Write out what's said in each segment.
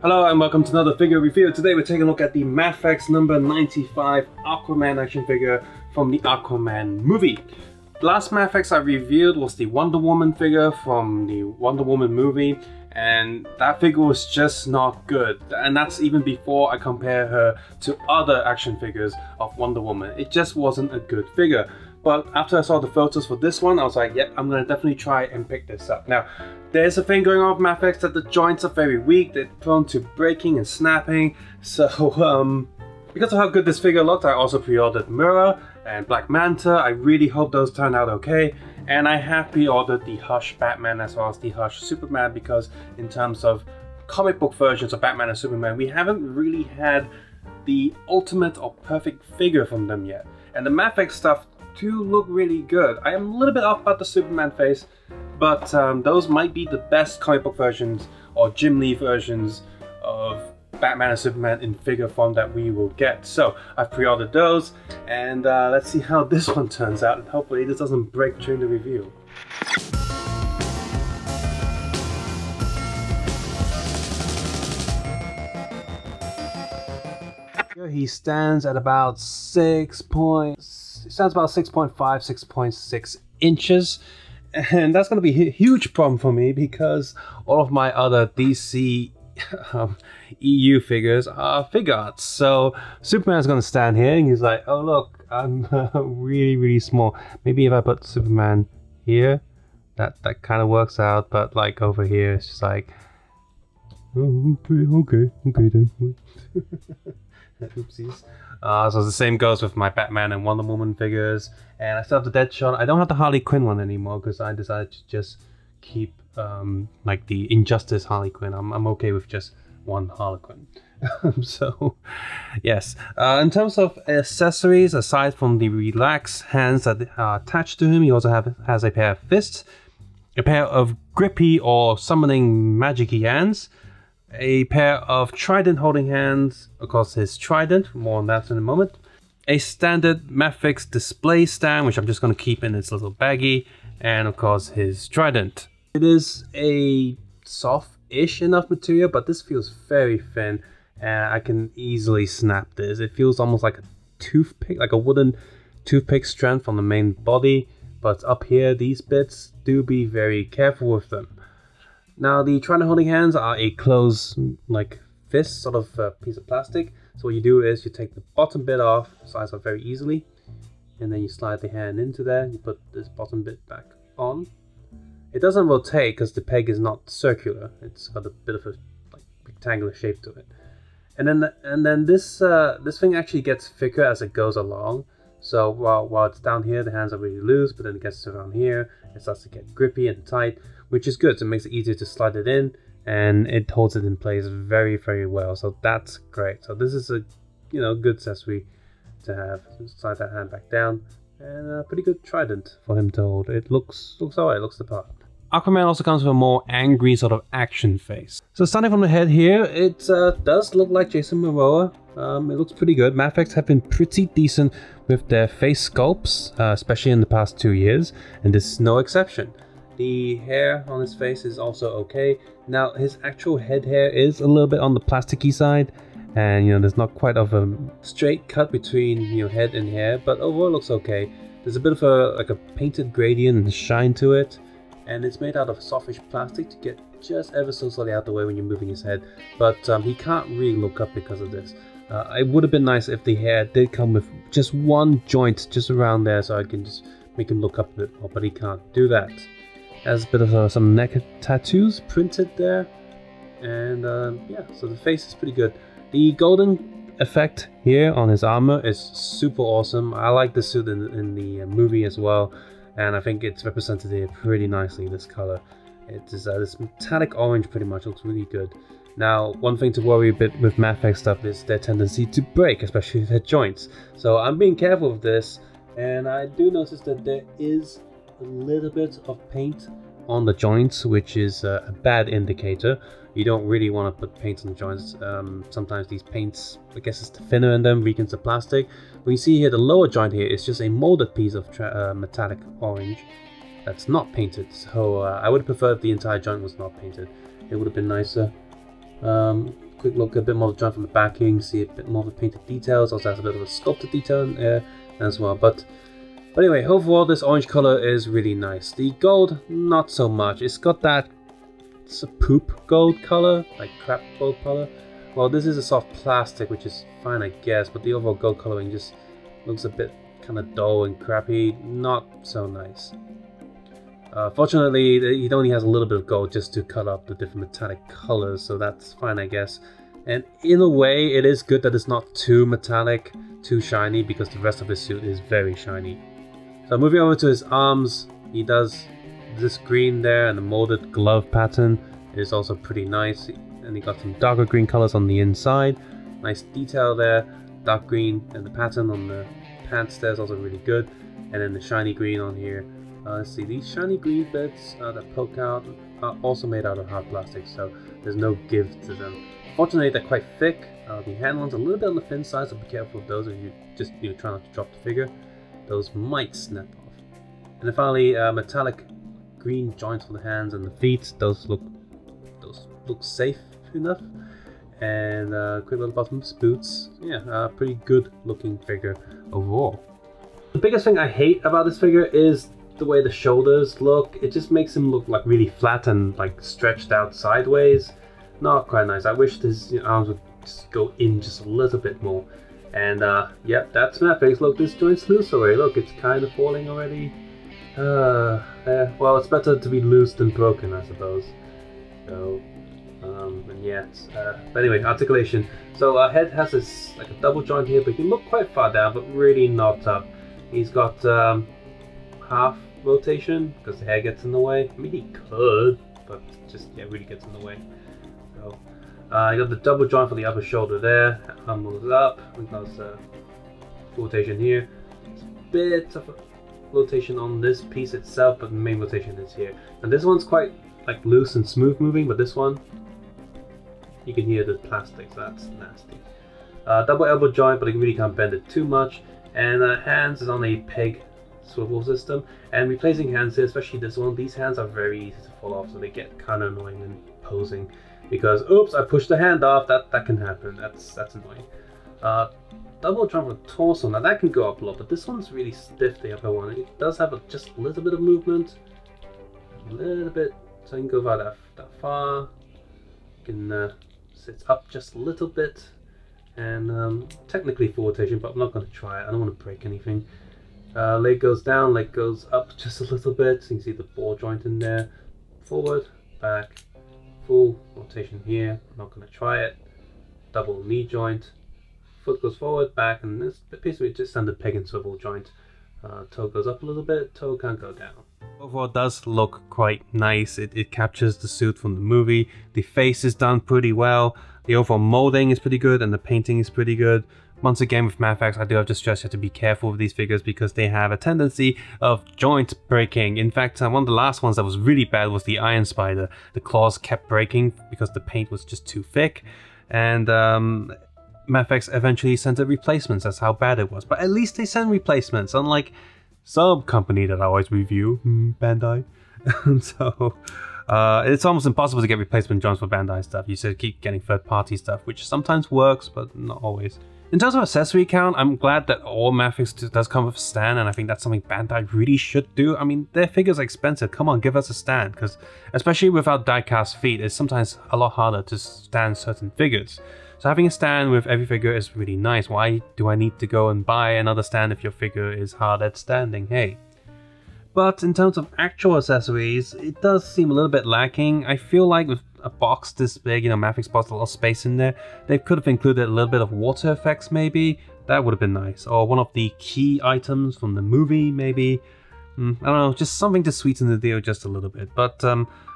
Hello and welcome to another figure review. Today we're taking a look at the Mafex number 95 Aquaman action figure from the Aquaman movie. The last Mafex I reviewed was the Wonder Woman figure from the Wonder Woman movie, and that figure was just not good. And that's even before I compare her to other action figures of Wonder Woman. It just wasn't a good figure. But after I saw the photos for this one, I was like, yep, I'm gonna definitely try and pick this up. Now, there's a thing going on with Mafex that the joints are very weak, they're prone to breaking and snapping. So, because of how good this figure looked, I also pre-ordered Mirror and Black Manta. I really hope those turned out okay. And I have pre-ordered the Hush Batman as well as the Hush Superman, because in terms of comic book versions of Batman and Superman, we haven't really had the ultimate or perfect figure from them yet. And the Mafex stuff do look really good. I am a little bit off about the Superman face, but those might be the best comic book versions or Jim Lee versions of Batman and Superman in figure form that we will get. So I've pre-ordered those, and let's see how this one turns out, and hopefully this doesn't break during the review. He stands at about 6.5, 6.6 inches, and that's going to be a huge problem for me because all of my other DC EU figures are figure arts. So Superman's going to stand here and he's like, oh look, I'm really small. Maybe if I put Superman here, that kind of works out, but like over here it's just like, oh, okay then. Oopsies. So the same goes with my Batman and Wonder Woman figures, and I still have the Deadshot. I don't have the Harley Quinn one anymore because I decided to just keep like the Injustice Harley Quinn. I'm okay with just one Harley Quinn. So yes, in terms of accessories, aside from the relaxed hands that are attached to him, he also has a pair of fists, a pair of grippy or summoning magic-y hands, a pair of trident holding hands, of course his trident, more on that in a moment, a standard Mafex display stand, which I'm just going to keep in its little baggie, and of course his trident. It is a soft-ish enough material, but this feels very thin, and I can easily snap this. It feels almost like a toothpick, like a wooden toothpick strand from the main body, but up here, these bits, do be very careful with them. Now the trident holding hands are a closed like fist sort of piece of plastic. So what you do is you take the bottom bit off, slides off very easily, and then you slide the hand into there. You put this bottom bit back on. It doesn't rotate because the peg is not circular. It's got a bit of a like rectangular shape to it. And then this thing actually gets thicker as it goes along. So while it's down here, the hands are really loose, but then it gets around here, it starts to get grippy and tight, which is good. So it makes it easier to slide it in, and it holds it in place very well. So that's great. So this is a good accessory to have. So slide that hand back down, and a pretty good trident for him to hold. It looks alright. Looks the part. Aquaman also comes with a more angry sort of action face. So starting from the head here, it does look like Jason Momoa. It looks pretty good. Mafex have been pretty decent with their face sculpts, especially in the past 2 years, and this is no exception. The hair on his face is also okay. Now his actual head hair is a little bit on the plasticky side, and there's not quite of a straight cut between head and hair, but overall it looks okay. There's a bit of a painted gradient and shine to it, and it's made out of softish plastic to get just ever so slightly out the way when you're moving his head, but he can't really look up because of this. It would have been nice if the hair did come with just one joint just around there, so I can just make him look up a bit more, but he can't do that. Has a bit of some neck tattoos printed there, and yeah, so the face is pretty good. The golden effect here on his armor is super awesome. I like the suit in the movie as well, and I think it's represented here pretty nicely, this color. It is this metallic orange pretty much, looks really good. Now, one thing to worry a bit with Mafex stuff is their tendency to break, especially their joints. So I'm being careful with this, and I do notice that there is a little bit of paint on the joints, which is a bad indicator. You don't really want to put paint on the joints. Sometimes these paints, I guess it's the thinner in them, weakens the plastic. When you see here, the lower joint here is just a molded piece of metallic orange that's not painted. So I would have preferred if the entire joint was not painted. It would have been nicer. quick look, a bit more of the joint from the backing, see a bit more of the painted details. Also has a bit of a sculpted detail in there as well. But anyway, overall this orange color is really nice. The gold, not so much. It's got that poop gold color, like crap gold color. Well, this is a soft plastic, which is fine, I guess, but the overall gold coloring just looks a bit kind of dull and crappy. Not so nice. Fortunately, it only has a little bit of gold just to cut up the different metallic colors, so that's fine, I guess. And in a way, it is good that it's not too metallic, too shiny, because the rest of his suit is very shiny. So moving over to his arms, he does this green there, and the molded glove pattern is also pretty nice. And he got some darker green colors on the inside. Nice detail there, dark green, and the pattern on the pants there is also really good. And then the shiny green on here. Let's see, these shiny green bits that poke out are also made out of hard plastic, so there's no give to them. Fortunately, they're quite thick. The hand ones are a little bit on the thin side, so be careful of those if you just try not to drop the figure. Those might snap off. And then finally, metallic green joints for the hands and the feet. Those look safe enough. And quick little bottoms, boots. Yeah, pretty good looking figure overall. The biggest thing I hate about this figure is the way the shoulders look. It just makes him look like really flat and like stretched out sideways. Not quite nice. I wish his arms would just go in just a little bit more. And yep, that's Mafex. Look, this joint's loose already. Look, it's kind of falling already. Well, it's better to be loose than broken, I suppose. So, and yeah, but anyway, articulation. So head has this like a double joint here, but he can look quite far down, but really not up. He's got half rotation because the hair gets in the way. I mean, he could, but just really gets in the way. So you got the double joint for the upper shoulder there. Arm moves up. We got rotation here. It's a bit of a rotation on this piece itself, but the main rotation is here. And this one's quite like loose and smooth moving, but this one you can hear the plastic, so that's nasty. Double elbow joint, but you really can't bend it too much. And hands is on a peg swivel system, and replacing hands here, especially this one, these hands are very easy to fall off, so they get kind of annoying when posing because oops, I pushed the hand off. That can happen. That's annoying. Double joint for the torso, now that can go up a lot, but this one's really stiff, the upper one. It does have just a little bit of movement, a little bit, so you can go about that far. You can sit up just a little bit, and technically full rotation, but I'm not going to try it. I don't want to break anything. Leg goes down, leg goes up just a little bit, so you can see the ball joint in there. Forward, back, full rotation here. I'm not going to try it. Double knee joint. Foot goes forward, back, and this basically just standard peg and swivel joint. Toe goes up a little bit, toe can't go down. Overall, it does look quite nice. It captures the suit from the movie. The face is done pretty well. The overall molding is pretty good, and the painting is pretty good. Once again, with Mafex, I do have to stress you have to be careful with these figures because they have a tendency of joint breaking. In fact, one of the last ones that was really bad was the Iron Spider. The claws kept breaking because the paint was just too thick. And Mafex eventually sent a replacements. That's how bad it was. But at least they send replacements, unlike some company that I always review, Bandai. So it's almost impossible to get replacement joints for Bandai stuff. You should keep getting third-party stuff, which sometimes works, but not always. In terms of accessory count, I'm glad that all Mafex does come with a stand, and I think that's something Bandai really should do. I mean, their figures are expensive. Come on, give us a stand, because especially without die-cast feet, it's sometimes a lot harder to stand certain figures. So having a stand with every figure is really nice. Why do I need to go and buy another stand if your figure is hard at standing? Hey. But in terms of actual accessories, it does seem a little bit lacking. I feel like with a box this big, Mafex box, a lot of space in there, they could have included a little bit of water effects maybe. That would have been nice. Or one of the key items from the movie maybe. I don't know, just something to sweeten the deal just a little bit. But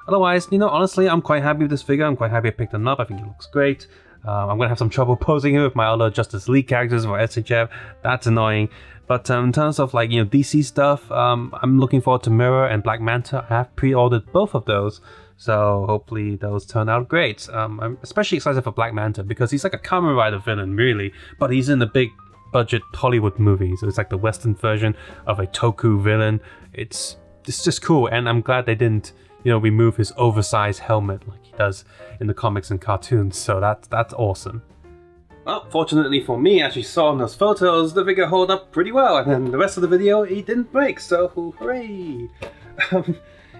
otherwise, honestly, I'm quite happy with this figure. I'm quite happy I picked him up. I think he looks great. I'm going to have some trouble posing him with my other Justice League characters for SHF. That's annoying. But in terms of DC stuff, I'm looking forward to Mirror and Black Manta. I have pre-ordered both of those. So hopefully those turn out great. I'm especially excited for Black Manta because he's like a Kamen Rider villain, really. But he's in a big budget Hollywood movie. So it's like the Western version of a Toku villain. It's just cool. And I'm glad they didn't you know, remove his oversized helmet like he does in the comics and cartoons. So that's awesome. Well, fortunately for me, as you saw in those photos, the figure held up pretty well, and then the rest of the video, he didn't break, so hooray!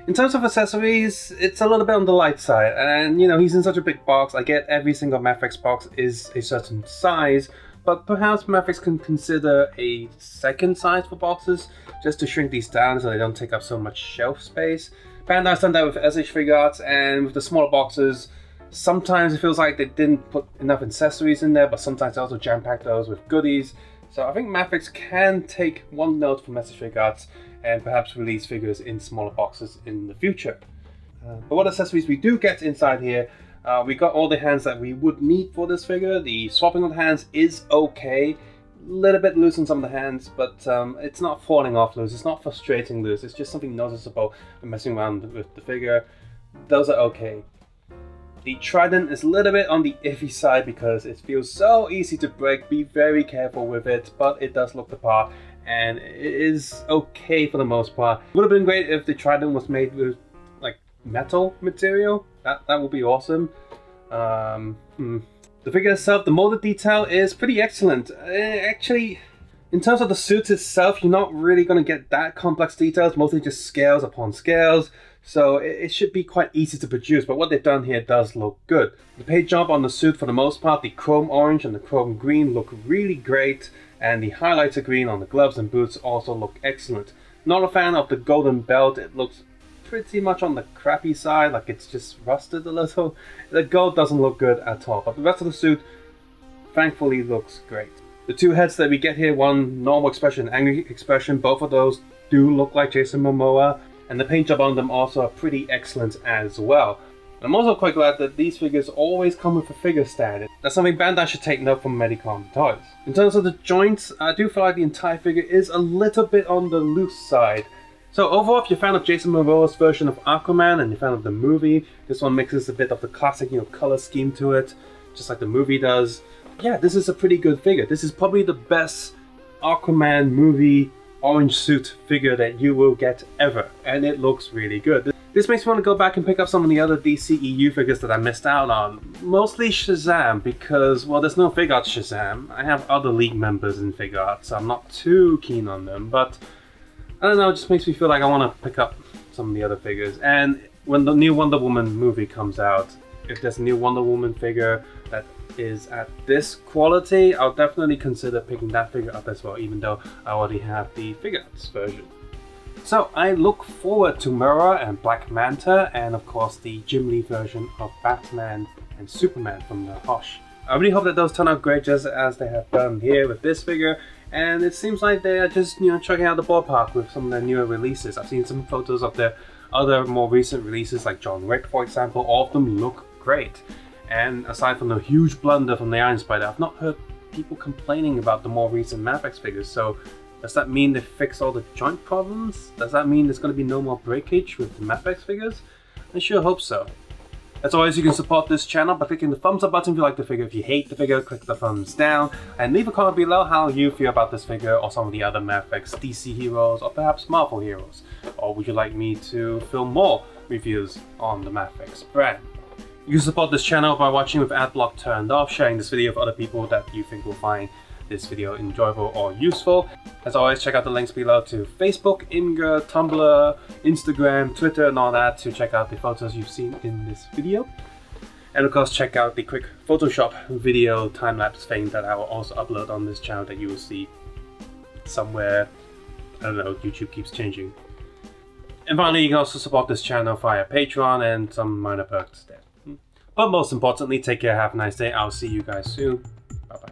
In terms of accessories, it's a little bit on the light side, and you know, he's in such a big box. I get every single Mafex box is a certain size, but perhaps Mafex can consider a second size for boxes, just to shrink these down so they don't take up so much shelf space. Bandai's done that with SH Figuarts, and with the smaller boxes, sometimes it feels like they didn't put enough accessories in there, but sometimes they also jam-pack those with goodies. So I think Mafex can take one note from SH Figuarts and perhaps release figures in smaller boxes in the future. But what accessories we do get inside here, we got all the hands that we would need for this figure. The swapping of the hands is okay. A little bit loose on some of the hands, but it's not falling off loose, it's not frustrating loose, it's just something noticeable when messing around with the figure. Those are okay. The trident is a little bit on the iffy side because it feels so easy to break. Be very careful with it, but it does look the part and it is okay for the most part. Would have been great if the trident was made with like metal material. That would be awesome. The figure itself, the molded detail is pretty excellent. Actually, in terms of the suit itself, you're not really going to get that complex details, mostly just scales upon scales. So it should be quite easy to produce, but what they've done here does look good. The paint job on the suit, for the most part, the chrome orange and the chrome green look really great, and the highlighter green on the gloves and boots also look excellent. Not a fan of the golden belt. It looks pretty much on the crappy side, like it's just rusted a little. The gold doesn't look good at all, but the rest of the suit thankfully looks great. The two heads that we get here, one normal expression and angry expression, both of those do look like Jason Momoa, and the paint job on them also are pretty excellent as well. I'm also quite glad that these figures always come with a figure stand. That's something Bandai should take note from Medicom Toys. In terms of the joints, I do feel like the entire figure is a little bit on the loose side. So overall, if you're a fan of Jason Momoa's version of Aquaman and you're a fan of the movie, this one mixes a bit of the classic, you know, color scheme to it, just like the movie does. Yeah, this is a pretty good figure. This is probably the best Aquaman movie orange suit figure that you will get ever, and it looks really good. This makes me want to go back and pick up some of the other DCEU figures that I missed out on. Mostly Shazam, because, well, there's no Figuarts Shazam. I have other League members in Figuarts, so I'm not too keen on them, but I don't know, it just makes me feel like I want to pick up some of the other figures. And when the new Wonder Woman movie comes out, if there's a new Wonder Woman figure that is at this quality, I'll definitely consider picking that figure up as well, even though I already have the Figuarts version. So I look forward to Mera and Black Manta, and of course the Jim Lee version of Batman and Superman from the Hosh. I really hope that those turn out great, just as they have done here with this figure, and it seems like they are just, you know, checking out the ballpark with some of their newer releases. I've seen some photos of their other more recent releases, like John Wick, for example. All of them look great. And aside from the huge blunder from the Iron Spider, I've not heard people complaining about the more recent Mafex figures. So does that mean they fixed all the joint problems? Does that mean there's going to be no more breakage with the Mafex figures? I sure hope so. As always, you can support this channel by clicking the thumbs up button if you like the figure. If you hate the figure, click the thumbs down. And leave a comment below how you feel about this figure or some of the other Mafex DC heroes or perhaps Marvel heroes. Or would you like me to film more reviews on the Mafex brand? You can support this channel by watching with adblock turned off, sharing this video with other people that you think will find this video enjoyable or useful. As always, check out the links below to Facebook, Imgur, Tumblr, Instagram, Twitter, and all that to check out the photos you've seen in this video. And of course, check out the quick Photoshop video time-lapse thing that I will also upload on this channel that you will see somewhere. I don't know, YouTube keeps changing. And finally, you can also support this channel via Patreon and some minor perks there. But most importantly, take care, have a nice day. I'll see you guys soon. Bye-bye.